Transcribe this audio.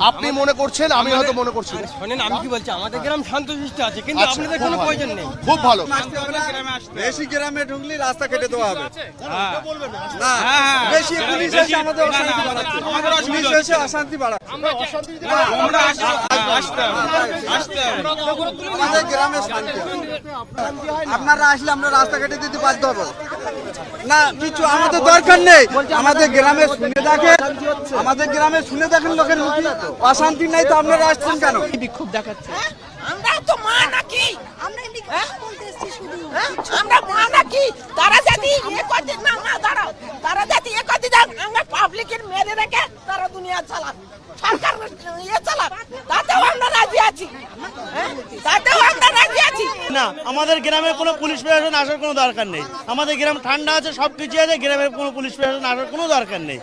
আপনি মনে করছেন, আমি হয়তো মনে করছি না। শোনেন আমি কি বলছি, আমাদের গ্রাম শান্তশিষ্ট আছে, কিন্তু আচ্ছা, আপনাদের খুব কোনো ভালো। প্রয়োজন নেই। খুব ভালো। বেশি গ্রামে ঢুকলে রাস্তা কেটে দেওয়া হবে। হ্যাঁ। না, হ্যাঁ, বেশি হ্যাঁ, পুলিশ বেশি- এসে আমাদের না, না, অশান্তি আমাদের- বাড়াচ্ছে। আমাদের পুলিশ অসুবিধা এসে অশান্তি বাড়াচ্ছে। আমরা আসতে হবে। আমাদের গ্রামে শান্তি হবে। আপনারা আসলে আমরা রাস্তা কেটে দিতে বাধ্য হবো না, কিছু আমাদের দরকার নেই। আমাদের গ্রামে শুনে দেখেন, আমাদের গ্রামে শুনে দেখেন লোকের মুখে অশান্তি নাই, তো আপনারা আসছেন কেন? বিক্ষোভ দেখাচ্ছে। আমরা তো মা নাকি? আমরা এমনি কথা বলতে এসেছি শুধু। আমরা মা নাকি? তারা যদি করতে না মা দাঁড়াও, তারা যদি করতে যান, আমরা পাবলিকের মেরে রেখে তারা দুনিয়া চালাক, সরকার চালাক, তাতেও আমরা রাজি আছি। তাতেও আমরা রাজি আছি। না, আমাদের গ্রামে কোনো পুলিশ প্রশাসন আসার কোনো দরকার নেই। আমাদের গ্রাম ঠান্ডা আছে, সবকিছু আছে, গ্রামের কোনো পুলিশ প্রশাসন আসার কোনো দরকার নেই।